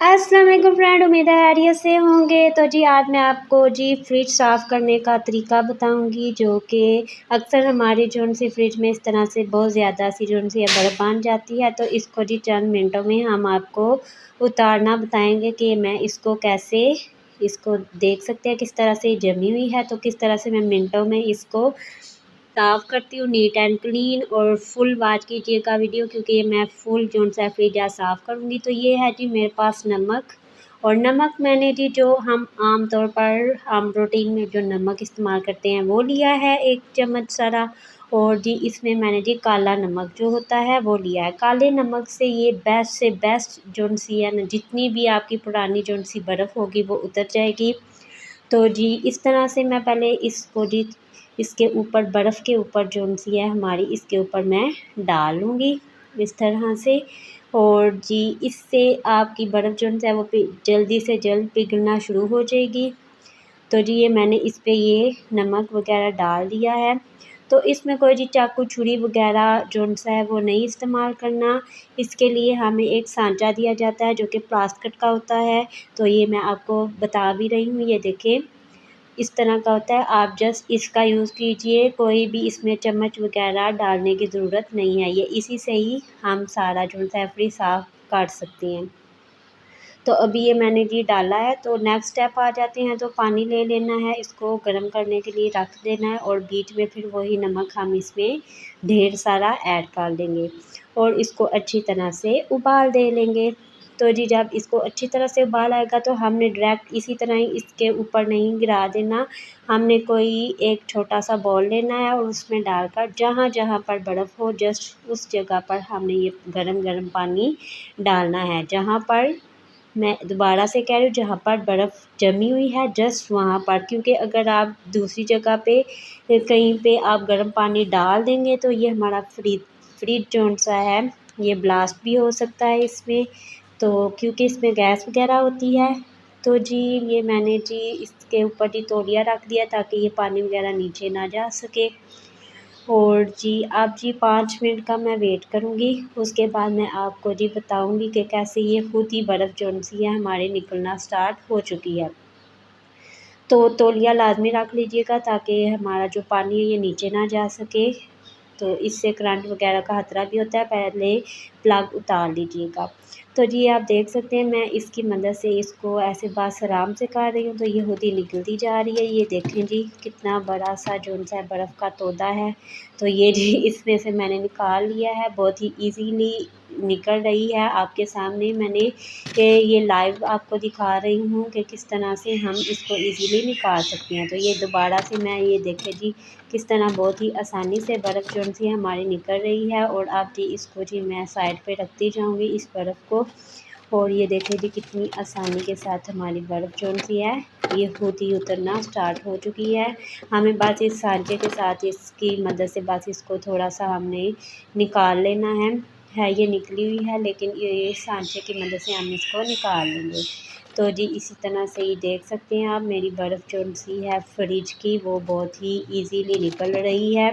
अस्सलाम वालेकुम फ्रेंड, उम्मीद है खैरियत से होंगे। तो जी आज मैं आपको जी फ्रिज साफ़ करने का तरीका बताऊंगी, जो कि अक्सर हमारी जो सी फ्रिज में इस तरह से बहुत ज़्यादा सी जो सी बर्फ़ बन जाती है। तो इसको जी चंद मिनटों में हम आपको उतारना बताएंगे कि मैं इसको कैसे इसको देख सकते हैं किस तरह से जमी हुई है। तो किस तरह से मैं मिनटों में इसको साफ़ करती हूँ नीट एंड क्लीन। और फुल वॉच कीजिएगा वीडियो, क्योंकि ये मैं फुल जो सा फ्रिज साफ़ करूँगी। तो ये है जी मेरे पास नमक, और नमक मैंने जी जो हम आम तौर पर हम रूटीन में जो नमक इस्तेमाल करते हैं वो लिया है 1 चम्मच सारा। और जी इसमें मैंने जी काला नमक जो होता है वो लिया है। काले नमक से ये बेस्ट से बेस्ट जो सी है ना, जितनी भी आपकी पुरानी जो सी बर्फ़ होगी वो उतर जाएगी। तो जी इस तरह से मैं पहले इसको जी इसके ऊपर बर्फ़ के ऊपर जो सी है हमारी, इसके ऊपर मैं डाल लूँगी इस तरह से। और जी इससे आपकी बर्फ़ जो है वो जल्दी से जल्द पिघलना शुरू हो जाएगी। तो जी ये मैंने इस पे ये नमक वगैरह डाल दिया है। तो इसमें कोई जी चाकू छुरी वगैरह जो सा है वो नहीं इस्तेमाल करना। इसके लिए हमें एक सांचा दिया जाता है जो कि प्लास्टिक का होता है। तो ये मैं आपको बता भी रही हूँ, ये देखें इस तरह का होता है। आप जस्ट इसका यूज़ कीजिए, कोई भी इसमें चम्मच वगैरह डालने की ज़रूरत नहीं है। ये इसी से ही हम सारा जो है फ्रिज साफ़ कर सकते हैं। तो अभी ये मैंने जी डाला है। तो नेक्स्ट स्टेप आ जाते हैं। तो पानी ले लेना है, इसको गर्म करने के लिए रख देना है, और बीच में फिर वही नमक हम इसमें ढेर सारा ऐड कर देंगे और इसको अच्छी तरह से उबाल दे लेंगे। तो जी जब इसको अच्छी तरह से उबाल आएगा तो हमने डायरेक्ट इसी तरह ही इसके ऊपर नहीं गिरा देना। हमने कोई एक छोटा सा बाउल लेना है और उसमें डालकर जहाँ जहाँ पर बर्फ़ हो जस्ट उस जगह पर हमने ये गरम गरम पानी डालना है। जहाँ पर, मैं दोबारा से कह रही हूँ, जहाँ पर बर्फ़ जमी हुई है जस्ट वहाँ पर, क्योंकि अगर आप दूसरी जगह पे कहीं पे आप गर्म पानी डाल देंगे तो ये हमारा फ्रिज जो-सा है ये ब्लास्ट भी हो सकता है इसमें। तो क्योंकि इसमें गैस वगैरह होती है। तो जी ये मैंने जी इसके ऊपर जी तौलिया रख दिया ताकि ये पानी वगैरह नीचे ना जा सके। और जी अब जी 5 मिनट का मैं वेट करूँगी। उसके बाद मैं आपको जी बताऊँगी कि कैसे ये खुद ही बर्फ़ जो-सी है हमारी निकलना स्टार्ट हो चुकी है। तो तौलिया लाज़मी रख लीजिएगा ताकि हमारा जो पानी है ये नीचे ना जा सके। तो इससे करंट वगैरह का ख़तरा भी होता है, पहले प्लग उतार लीजिएगा। तो जी आप देख सकते हैं मैं इसकी मदद से इसको ऐसे बस आराम से कर रही हूँ, तो ये खुद ही निकलती जा रही है। ये देखें जी कितना बड़ा सा जो-सा बर्फ़ का तोदा है। तो ये जी इसमें से मैंने निकाल लिया है, बहुत ही ईज़िली निकल रही है। आपके सामने मैंने ये लाइव आपको दिखा रही हूँ कि किस तरह से हम इसको ईज़िली निकाल सकते हैं। तो ये दोबारा से मैं ये देखें जी किस तरह बहुत ही आसानी से बर्फ़ जो-सी हमारी निकल रही है। और अब जी इसको जी मैं साइड पे रखती जाऊँगी इस बर्फ़ को। और ये देखें जी कितनी आसानी के साथ हमारी बर्फ़ जो-सी है ये खुद ही उतरना स्टार्ट हो चुकी है। हमें बस इस सांचे के साथ इसकी मदद से बस इसको थोड़ा-सा हमने निकाल लेना है ये निकली हुई है, लेकिन ये सांचे की मदद से हम इसको निकाल लेंगे। तो जी इसी तरह से ये देख सकते हैं आप मेरी बर्फ़ जो-सी है फ्रिज की वो बहुत ही ईज़िली निकल रही है।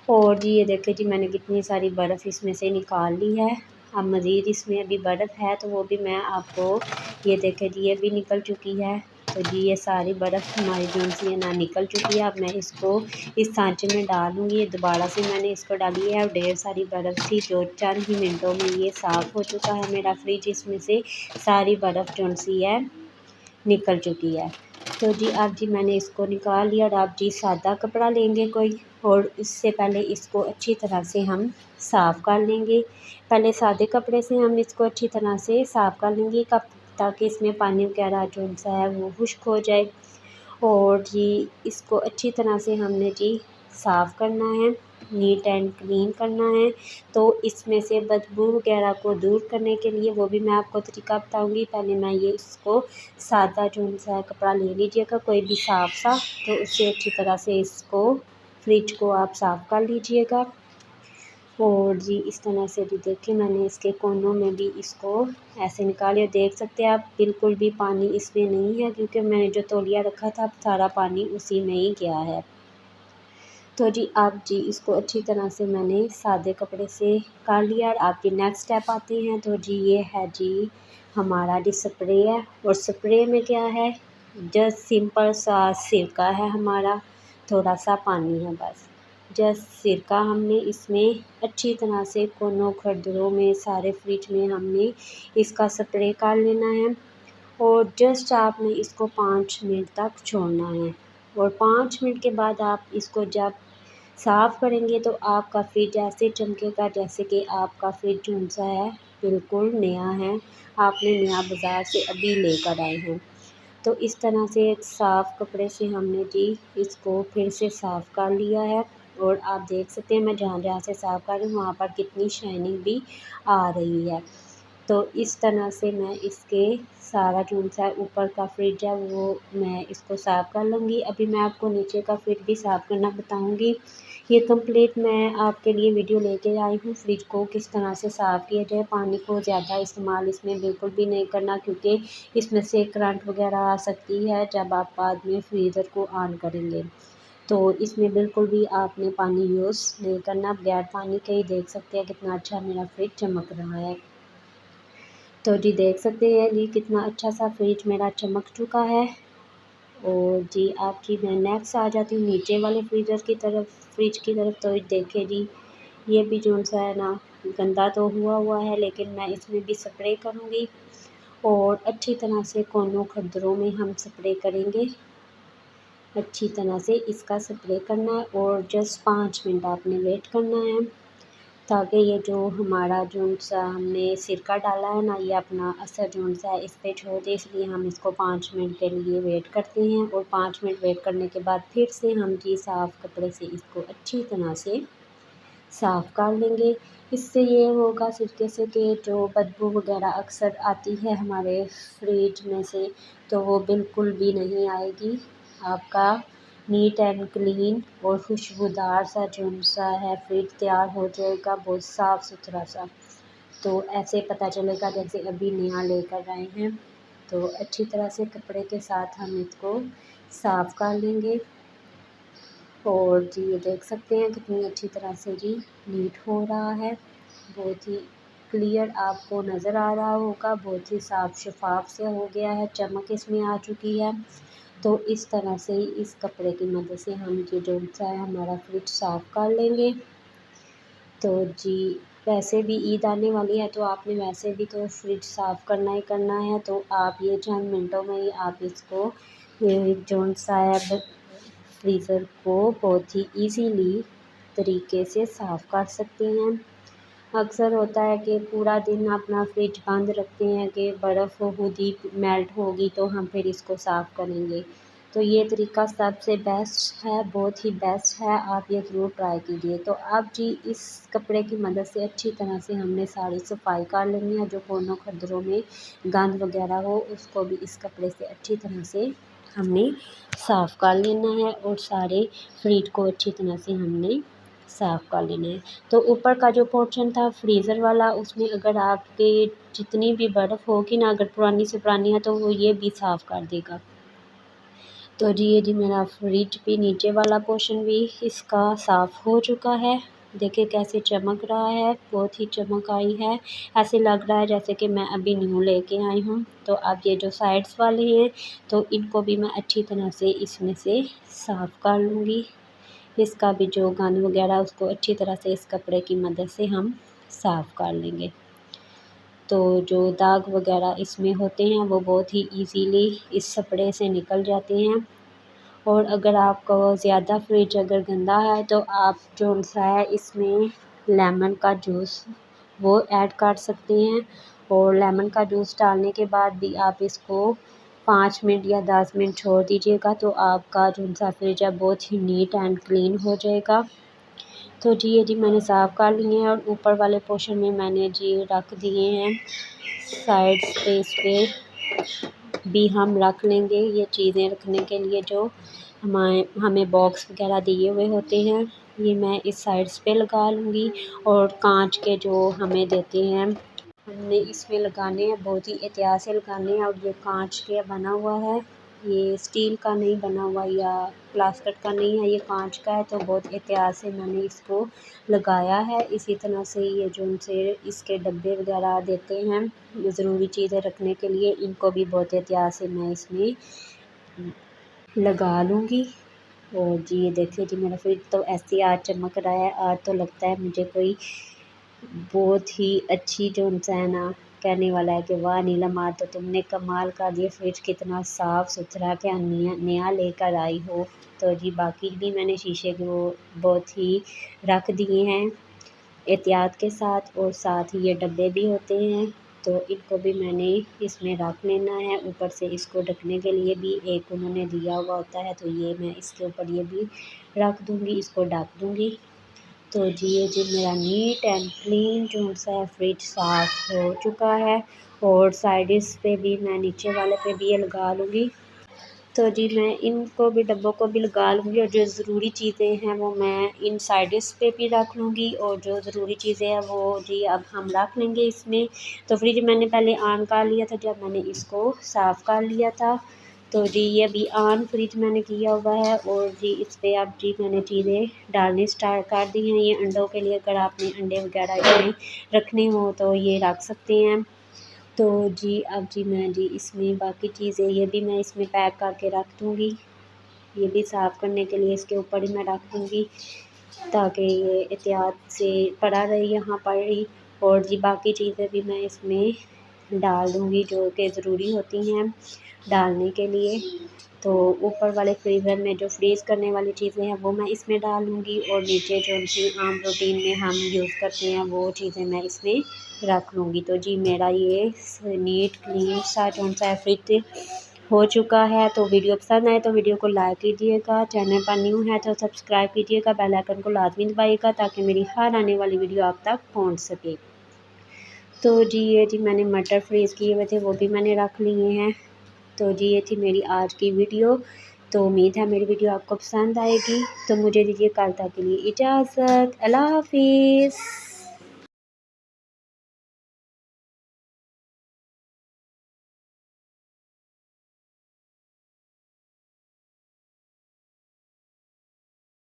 और जी ये देखें जी मैंने कितनी सारी बर्फ़ इसमें से निकाल ली है। अब मज़ीद इसमें अभी बर्फ़ है तो वो भी मैं आपको, ये देखें जी ये भी निकल चुकी है। तो जी ये सारी बर्फ़ हमारी जो-सी है ना निकल चुकी है। अब मैं इसको इस सांचे में डालूँगी। ये दोबारा से मैंने इसको डाली है और ढेर सारी बर्फ़ थी जो चंद ही मिनटों में ये साफ़ हो चुका है मेरा फ्रिज। इसमें से सारी बर्फ़ जो-सी है निकल चुकी है। तो जी अब जी मैंने इसको निकाल लिया। और अब जी सादा कपड़ा लेंगे कोई, और इससे पहले इसको अच्छी तरह से हम साफ़ कर लेंगे। पहले सादे कपड़े से हम इसको अच्छी तरह से साफ़ कर लेंगे कप ताकि इसमें पानी वगैरह जो-सा है वो खुश्क हो जाए। और जी इसको अच्छी तरह से हमने जी साफ़ करना है, नीट एंड क्लीन करना है। तो इसमें से बदबू वगैरह को दूर करने के लिए वो भी मैं आपको तरीका बताऊँगी। पहले मैं ये इसको सादा जो-सा कपड़ा ले लीजिएगा कोई भी साफ़-सा, तो उससे अच्छी तरह से इसको फ्रिज को आप साफ़ कर लीजिएगा। और जी इस तरह से भी देखिए मैंने इसके कोनों में भी इसको ऐसे निकाले, देख सकते हैं आप बिल्कुल भी पानी इसमें नहीं है, क्योंकि मैंने जो तौलिया रखा था सारा पानी उसी में ही गया है। तो जी अब जी इसको अच्छी तरह से मैंने सादे कपड़े से कर लिया। और अब जी नेक्स्ट स्टेप आते हैं। तो जी ये है जी हमारा जो स्प्रे है, और स्प्रे में क्या है, जस्ट सिंपल सा सिरका है हमारा, थोड़ा सा पानी है बस। जस्ट सिरका हमने इसमें अच्छी तरह से कोनों खरदरों में सारे फ्रिज में हमने इसका स्प्रे कर लेना है, और जस्ट आपने इसको 5 मिनट तक छोड़ना है। और 5 मिनट के बाद आप इसको जब साफ़ करेंगे तो आपका फ्रिज ऐसे चमकेगा जैसे कि आपका फ्रिज कौन सा है, बिल्कुल नया है, आपने नया बाज़ार से अभी लेकर आए हैं। तो इस तरह से एक साफ़ कपड़े से हमने जी इसको फिर से साफ़ कर लिया है, और आप देख सकते हैं मैं जहाँ जहाँ से साफ़ कर रही हूँ वहाँ पर कितनी शाइनिंग भी आ रही है। तो इस तरह से मैं इसके सारा जो सा ऊपर का फ्रिज है वो मैं इसको साफ़ कर लूँगी। अभी मैं आपको नीचे का फ्रिज भी साफ़ करना बताऊँगी। ये कंप्लीट मैं आपके लिए वीडियो लेके आई हूँ, फ्रिज को किस तरह से साफ़ किया जाए। पानी को ज़्यादा इस्तेमाल इसमें बिल्कुल भी नहीं करना, क्योंकि इसमें से करंट वगैरह आ सकती है जब आप बाद में फ्रीज़र को ऑन करेंगे। तो इसमें बिल्कुल भी आपने पानी यूज़ नहीं करना, बगैर पानी के ही देख सकते हैं कितना अच्छा मेरा फ्रिज चमक रहा है। तो जी देख सकते हैं जी कितना अच्छा सा फ्रिज मेरा चमक चुका है। और जी आपकी मैं नेक्स्ट आ जाती हूँ नीचे वाले फ्रिज की तरफ। तो देखिए जी ये भी जो सा है ना, गंदा तो हुआ है, लेकिन मैं इसमें भी स्प्रे करूँगी, और अच्छी तरह से कोनों खद्दरों में हम स्प्रे करेंगे। अच्छी तरह से इसका स्प्रे करना है, और जस्ट 5 मिनट आपने वेट करना है, ताकि ये जो हमारा जो-सा हमने सिरका डाला है ना, ये अपना असर जो-सा है इस पे छोड़ दे, इसलिए हम इसको 5 मिनट के लिए वेट करते हैं। और 5 मिनट वेट करने के बाद फिर से हम जी साफ़ कपड़े से इसको अच्छी तरह से साफ़ कर लेंगे। इससे ये होगा सिरके से कि जो बदबू वगैरह अक्सर आती है हमारे फ्रिज में से, तो वो बिल्कुल भी नहीं आएगी। आपका नीट एंड क्लीन और खुशबूदार सा जो-सा है फ्रिज तैयार हो जाएगा, बहुत साफ़-सुथरा सा। तो ऐसे पता चलेगा जैसे अभी नया लेकर आए हैं। तो अच्छी तरह से कपड़े के साथ हम इसको साफ़ कर लेंगे। और जी ये देख सकते हैं कितनी अच्छी तरह से जी नीट हो रहा है, बहुत ही क्लियर आपको नज़र आ रहा होगा, बहुत ही साफ़ शफ़ाफ़ से हो गया है, चमक इसमें आ चुकी है। तो इस तरह से ही इस कपड़े की मदद से हम ये जो सा है हमारा फ्रिज साफ़ कर लेंगे। तो जी वैसे भी ईद आने वाली है, तो आपने वैसे भी तो फ्रिज साफ़ करना ही करना है, तो आप ये चंद मिनटों में ही आप इसको जो सा है फ्रीज़र को बहुत ही ईज़िली तरीके से साफ़ कर सकते हैं। अक्सर होता है कि पूरा दिन अपना फ्रिज बंद रखते हैं कि बर्फ़ खुद ही मेल्ट होगी तो हम फिर इसको साफ़ करेंगे। तो ये तरीका सबसे बेस्ट है, बहुत ही बेस्ट है, आप ये ज़रूर ट्राई कीजिए। तो अब जी इस कपड़े की मदद से अच्छी तरह से हमने सारी सफाई कर लेनी है, जो कोनों खद्दरों में गंद वगैरह हो उसको भी इस कपड़े से अच्छी तरह से हमने साफ़ कर लेना है, और सारे फ्रिज को अच्छी तरह से हमने साफ़ कर लेना है। तो ऊपर का जो पोर्शन था फ्रीज़र वाला, उसमें अगर आपके जितनी भी बर्फ़ होगी ना, अगर पुरानी से पुरानी है तो वो ये भी साफ़ कर देगा। तो जी ये जी मेरा फ्रिज भी नीचे वाला पोर्शन भी इसका साफ़ हो चुका है। देखिए कैसे चमक रहा है, बहुत ही चमक आई है। ऐसे लग रहा है जैसे कि मैं अभी न्यू लेके आई हूँ। तो अब ये जो साइड्स वाले हैं तो इनको भी मैं अच्छी तरह से इसमें से साफ़ कर लूँगी। इसका भी जो गंद वगैरह उसको अच्छी तरह से इस कपड़े की मदद से हम साफ़ कर लेंगे। तो जो दाग वगैरह इसमें होते हैं वो बहुत ही ईज़िली इस कपड़े से निकल जाते हैं। और अगर आपका ज़्यादा फ्रिज अगर गंदा है तो आप जो-सा है इसमें लेमन का जूस वो ऐड कर सकते हैं, और लेमन का जूस डालने के बाद भी आप इसको 5 मिनट या 10 मिनट छोड़ दीजिएगा, तो आपका जो-सा फ्रिज है बहुत ही नीट एंड क्लीन हो जाएगा। तो जी ये जी मैंने साफ़ कर लिए हैं, और ऊपर वाले पोर्शन में मैंने जी रख दिए हैं। साइड स्पेस पे भी हम रख लेंगे ये चीज़ें रखने के लिए, जो हमें बॉक्स वगैरह दिए हुए होते हैं, ये मैं इस साइड्स पे लगा लूँगी। और कांच के जो हमें देते हैं हमने इसमें लगाने हैं, बहुत ही एहतियात से लगाने हैं, और ये कांच के बना हुआ है, ये स्टील का नहीं बना हुआ या प्लास्टिक का नहीं है, ये कांच का है। तो बहुत एहतियात से मैंने इसको लगाया है। इसी तरह से ये जो उनसे इसके डब्बे वगैरह देते हैं ज़रूरी चीज़ें रखने के लिए, इनको भी बहुत एहतियात से मैं इसमें लगा लूँगी। और जी ये देखिए जी मेरा फ्रिज तो ऐसे ही आज चमक रहा है। आज तो लगता है मुझे कोई बहुत ही अच्छी जो है ना कहने वाला है कि वाह नीलम आज तो तुमने कमाल कर दिया, फ्रिज कितना साफ़ सुथरा क्या नया नया लेकर आई हो। तो जी बाकी भी मैंने शीशे के वो बहुत ही रख दिए हैं एहतियात के साथ, और साथ ही ये डब्बे भी होते हैं तो इनको भी मैंने इसमें रख लेना है। ऊपर से इसको ढकने के लिए भी एक उन्होंने दिया हुआ होता है, तो ये मैं इसके ऊपर ये भी रख दूँगी, इसको ढक दूँगी। तो जी ये जी मेरा नीट एंड क्लीन जो सा फ्रिज साफ़ हो चुका है। और साइडिस पे भी मैं नीचे वाले पे भी ये लगा लूँगी। तो जी मैं इनको भी डब्बों को भी लगा लूँगी, और जो ज़रूरी चीज़ें हैं वो मैं इन साइडिस पे भी रख लूँगी, और जो ज़रूरी चीज़ें हैं वो जी अब हम रख लेंगे इसमें। तो फ्रिज मैंने पहले ऑन कर लिया था जब मैंने इसको साफ़ कर लिया था। तो जी ये अभी ऑन फ्रिज मैंने किया हुआ है, और जी इस पे अब जी मैंने चीज़ें डालनी स्टार्ट कर दी हैं। ये अंडों के लिए अगर आपने अंडे वगैरह इसमें रखने हो तो ये रख सकते हैं। तो जी अब जी मैं जी इसमें बाकी चीज़ें ये भी मैं इसमें पैक करके रख दूँगी। ये भी साफ़ करने के लिए इसके ऊपर ही मैं रख दूँगी ताकि ये एहतियात से पड़ा रहे यहाँ पर ही। और जी बाकी चीज़ें भी मैं इसमें डाल दूँगी जो कि ज़रूरी होती हैं डालने के लिए। तो ऊपर वाले फ्रीज़र में जो फ्रीज़ करने वाली चीज़ें हैं वो मैं इसमें डाल दूँगी, और नीचे जो उनकी आम रूटीन में हम यूज़ करते हैं वो चीज़ें मैं इसमें रख लूँगी। तो जी मेरा ये नीट क्लीन सा जो सा फ्रिज हो चुका है। तो वीडियो पसंद आए तो वीडियो को लाइक कीजिएगा, चैनल पर न्यू है तो सब्सक्राइब कीजिएगा, बेल आइकन को लाजमी दबाइएगा ताकि मेरी हर आने वाली वीडियो आप तक पहुँच सके। तो जी ये जी मैंने मटर फ्रीज़ किए हुए थे वो भी मैंने रख लिए हैं। तो जी ये थी मेरी आज की वीडियो। तो उम्मीद है मेरी वीडियो आपको पसंद आएगी। तो मुझे दीजिए कल तक के लिए इजाज़त। अल्लाह हाफ़िज़।